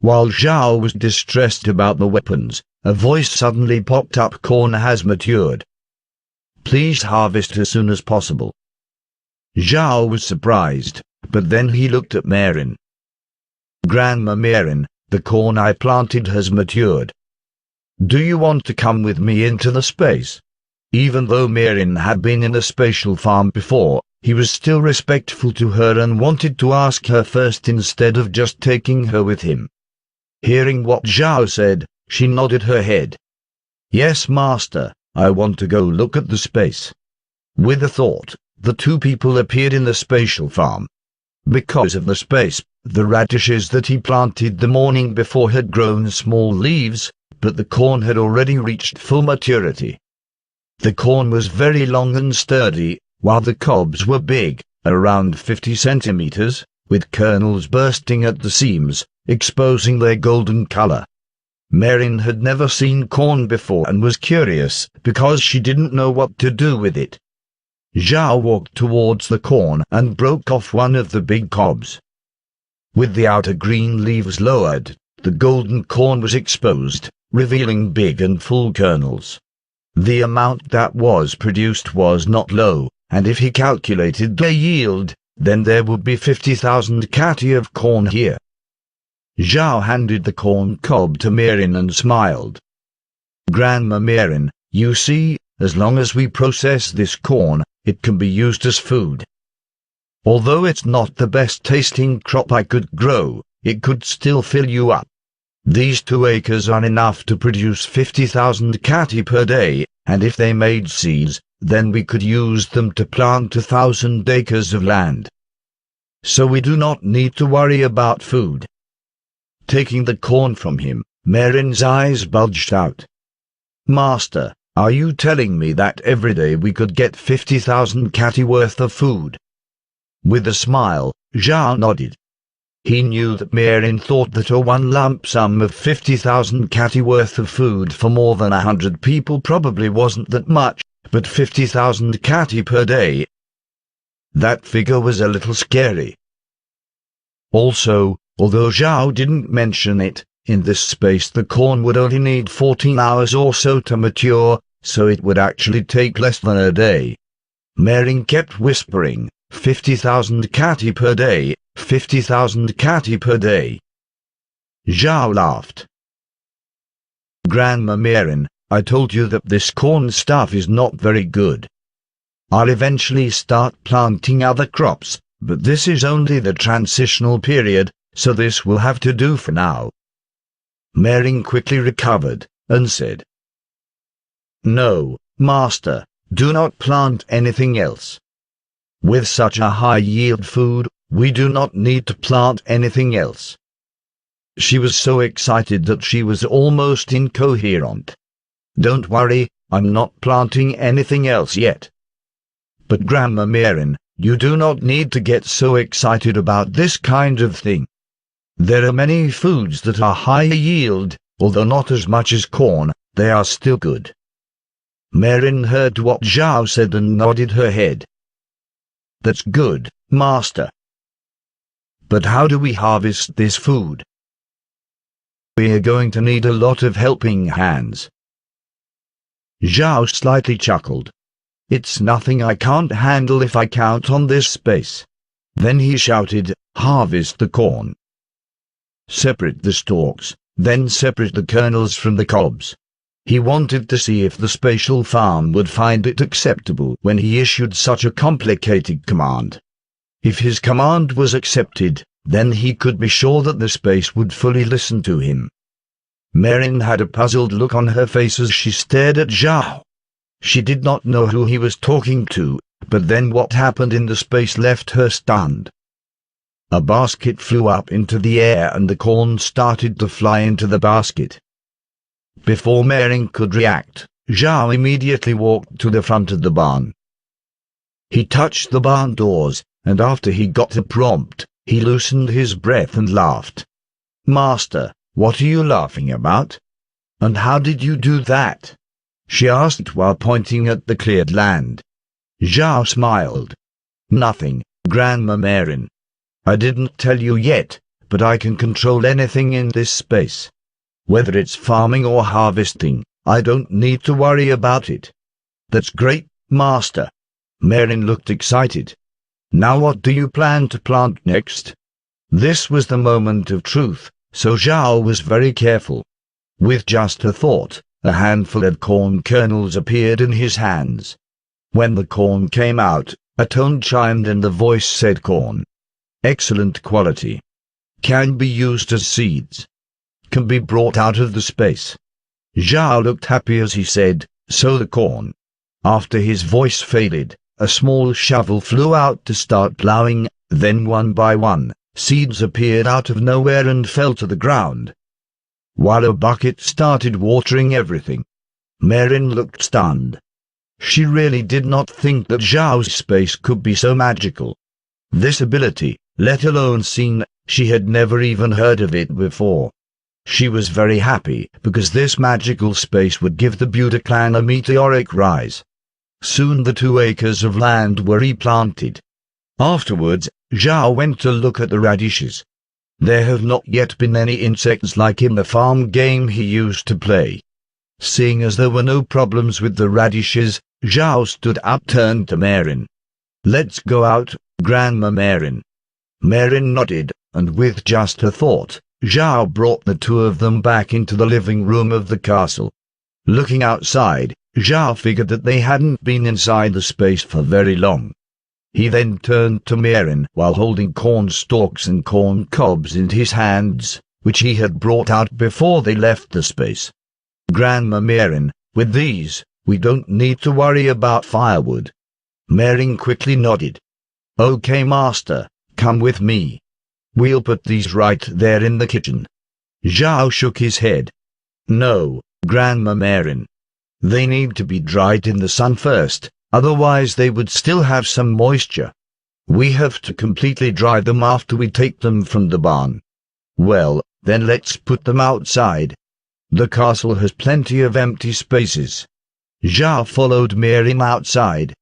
While Zhao was distressed about the weapons, a voice suddenly popped up. Corn has matured. Please harvest as soon as possible. Zhao was surprised, but then he looked at Marin. Grandma Marin, the corn I planted has matured. Do you want to come with me into the space? Even though Marin had been in a spatial farm before, he was still respectful to her and wanted to ask her first instead of just taking her with him. Hearing what Zhao said, she nodded her head. Yes, master, I want to go look at the space. With a thought, the two people appeared in the spatial farm. Because of the space, the radishes that he planted the morning before had grown small leaves, but the corn had already reached full maturity. The corn was very long and sturdy, while the cobs were big, around 50 centimeters, with kernels bursting at the seams, exposing their golden color. Marin had never seen corn before and was curious because she didn't know what to do with it. Zhao walked towards the corn and broke off one of the big cobs. With the outer green leaves lowered, the golden corn was exposed, revealing big and full kernels. The amount that was produced was not low, and if he calculated the yield, then there would be 50,000 kati of corn here. Zhao handed the corn cob to Marin and smiled. Grandma Marin, you see, as long as we process this corn, it can be used as food. Although it's not the best tasting crop I could grow, it could still fill you up. These 2 acres are enough to produce 50,000 kati per day, and if they made seeds, then we could use them to plant 1,000 acres of land. So we do not need to worry about food. Taking the corn from him, Marin's eyes bulged out. Master, are you telling me that every day we could get 50,000 kati worth of food? With a smile, Zhao nodded. He knew that Marin thought that a one lump sum of 50,000 kati worth of food for more than 100 people probably wasn't that much, but 50,000 kati per day. That figure was a little scary. Also, although Zhao didn't mention it, in this space the corn would only need 14 hours or so to mature, so it would actually take less than a day. Marin kept whispering, 50,000 kati per day, 50,000 kati per day. Zhao laughed. Grandma Marin, I told you that this corn stuff is not very good. I'll eventually start planting other crops, but this is only the transitional period, so this will have to do for now. Marin quickly recovered, and said, No, master, do not plant anything else. With such a high-yield food, we do not need to plant anything else. She was so excited that she was almost incoherent. Don't worry, I'm not planting anything else yet. But Grandma Marin, you do not need to get so excited about this kind of thing. There are many foods that are high yield, although not as much as corn, they are still good. Marin heard what Zhao said and nodded her head. That's good, master. But how do we harvest this food? We are going to need a lot of helping hands. Zhao slightly chuckled. It's nothing I can't handle if I count on this space. Then he shouted, Harvest the corn. Separate the stalks, then separate the kernels from the cobs. He wanted to see if the spatial farm would find it acceptable when he issued such a complicated command. If his command was accepted, then he could be sure that the space would fully listen to him. Marin had a puzzled look on her face as she stared at Zhao. She did not know who he was talking to, but then what happened in the space left her stunned. A basket flew up into the air and the corn started to fly into the basket. Before Marin could react, Zhao immediately walked to the front of the barn. He touched the barn doors, and after he got the prompt, he loosened his breath and laughed. Master, what are you laughing about? And how did you do that? She asked while pointing at the cleared land. Zhao smiled. Nothing, Grandma Marin. I didn't tell you yet, but I can control anything in this space. Whether it's farming or harvesting, I don't need to worry about it." "That's great, Master." Merrin looked excited. "Now what do you plan to plant next?" This was the moment of truth, so Zhao was very careful. With just a thought, a handful of corn kernels appeared in his hands. When the corn came out, a tone chimed and the voice said, "Corn. Excellent quality. Can be used as seeds. Can be brought out of the space." Zhao looked happy as he said, "Sow the corn." After his voice faded, a small shovel flew out to start plowing, then one by one, seeds appeared out of nowhere and fell to the ground, while a bucket started watering everything. Merrin looked stunned. She really did not think that Zhao's space could be so magical. This ability, let alone seen, she had never even heard of it before. She was very happy because this magical space would give the Buda clan a meteoric rise. Soon the 2 acres of land were replanted. Afterwards, Zhao went to look at the radishes. There have not yet been any insects like in the farm game he used to play. Seeing as there were no problems with the radishes, Zhao stood up, turned to Merrin. "Let's go out, Grandma Merrin." Merrin nodded, and with just a thought, Zhao brought the 2 of them back into the living room of the castle. Looking outside, Zhao figured that they hadn't been inside the space for very long. He then turned to Merrin while holding corn stalks and corn cobs in his hands, which he had brought out before they left the space. "Grandma Merrin, with these, we don't need to worry about firewood." Merrin quickly nodded. "Okay, Master, come with me. We'll put these right there in the kitchen." Zhao shook his head. "No, Grandma Merrin. They need to be dried in the sun first, otherwise they would still have some moisture. We have to completely dry them after we take them from the barn." "Well, then let's put them outside. The castle has plenty of empty spaces." Zhao followed Merrin outside.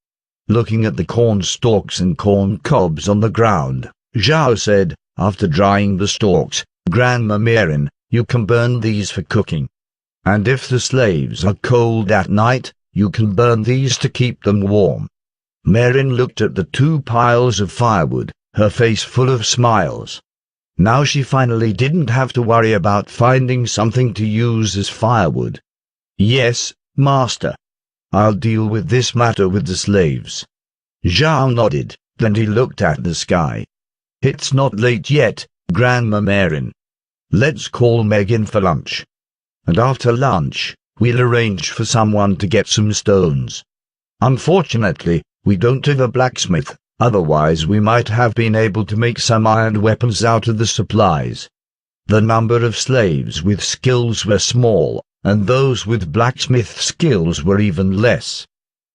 Looking at the corn stalks and corn cobs on the ground, Zhao said, after drying the stalks, "Grandma Merrin, you can burn these for cooking. And if the slaves are cold at night, you can burn these to keep them warm." Merrin looked at the 2 piles of firewood, her face full of smiles. Now she finally didn't have to worry about finding something to use as firewood. "Yes, Master. I'll deal with this matter with the slaves." Zhao nodded, then he looked at the sky. "It's not late yet, Grandma Merrin. Let's call Megan for lunch. And after lunch, we'll arrange for someone to get some stones. Unfortunately, we don't have a blacksmith, otherwise we might have been able to make some iron weapons out of the supplies." The number of slaves with skills were small, and those with blacksmith skills were even less.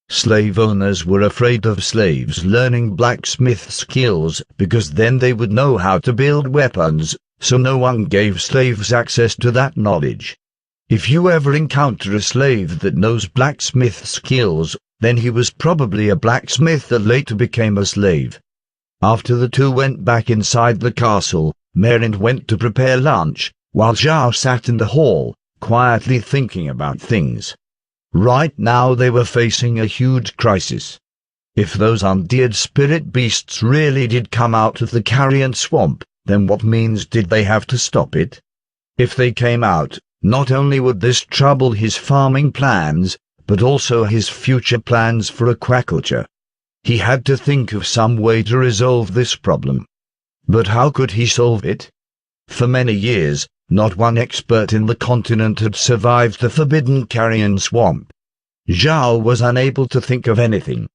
Slave owners were afraid of slaves learning blacksmith skills because then they would know how to build weapons, so no one gave slaves access to that knowledge. If you ever encounter a slave that knows blacksmith skills, then he was probably a blacksmith that later became a slave. After the 2 went back inside the castle, Merrin went to prepare lunch, while Zhao sat in the hall, quietly thinking about things. Right now they were facing a huge crisis. If those undead spirit beasts really did come out of the Carrion Swamp, then what means did they have to stop it? If they came out, not only would this trouble his farming plans, but also his future plans for aquaculture. He had to think of some way to resolve this problem. But how could he solve it? For many years, not one expert in the continent had survived the forbidden Carrion Swamp. Zhao was unable to think of anything.